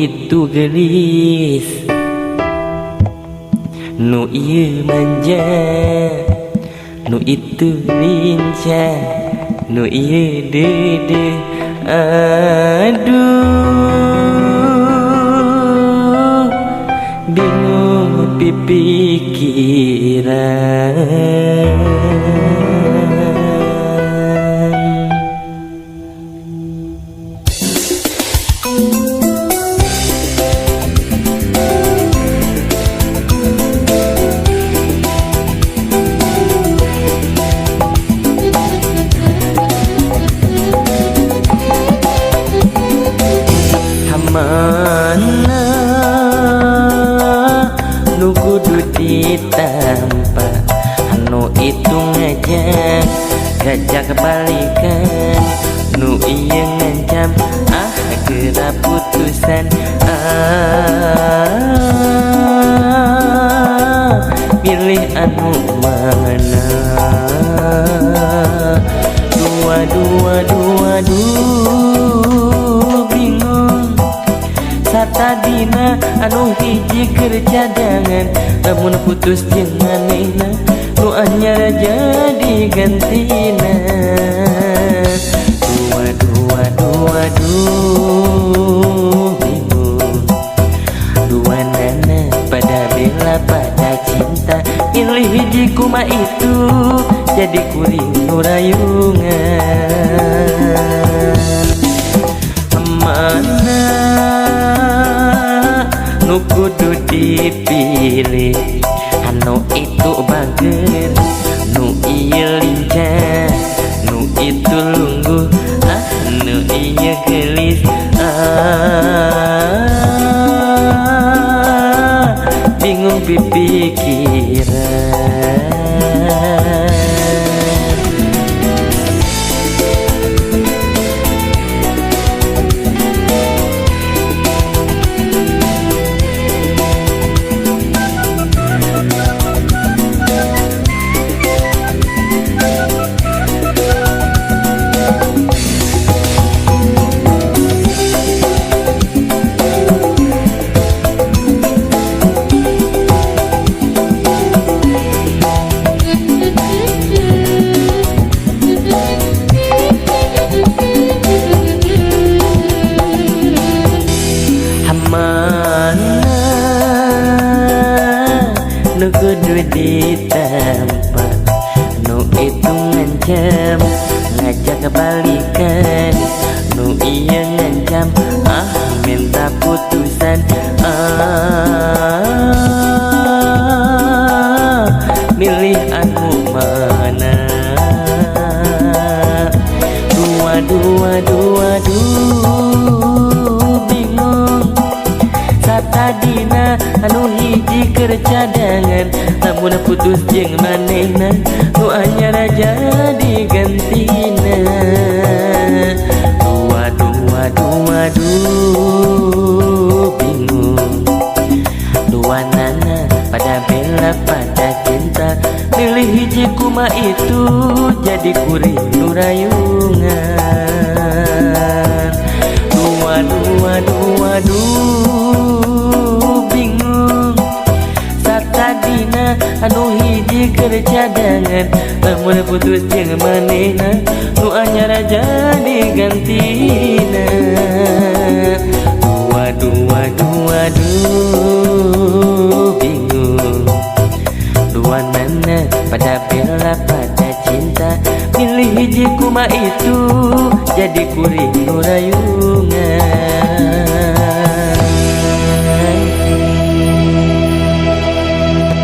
itu gelis, nu ieu manja, nu itu lincah, nu ieu dede. Aduh, bingung pipikiran. Mana nu kudu ditampa, anu itu ngajak balikan, nu ieu ngancam geura putusan. Pilih anu mana? Dua bingung. Satadina anu hiji keur cadangan, lamun putus jeung manehna nu anyar jadi gantina. Bingung. Dua nana pada bela pada cinta, pilih hiji kuma itu jadi kuring nu rayungan. Mana nu kudu dipilih, anu itu bager, nu ieu lincah, nu itu lungguh, nu ieu gelis. Bingung pipikiran. Nu kudu ditampa, nu itu ngancam ngajak balikan, nu ieu ngancam minta putusan. Milih anu mana? Dua bingung. Satadina anu hiji keur cadangan, lamun putus jeung manehna nu anyar jadi gantina. Bingung. Dua nana pada bela pada cinta, pilih hiji kuma itu jadi kuring nu rayungan. Dua bingung. Satadina anu hiji keur cadangan, lamun putus jeung manehna nu anyar jadi gantina. Bingung. Dua nana pada bela pada cinta, pilih hiji kuma itu jadi kuring nu rayungan.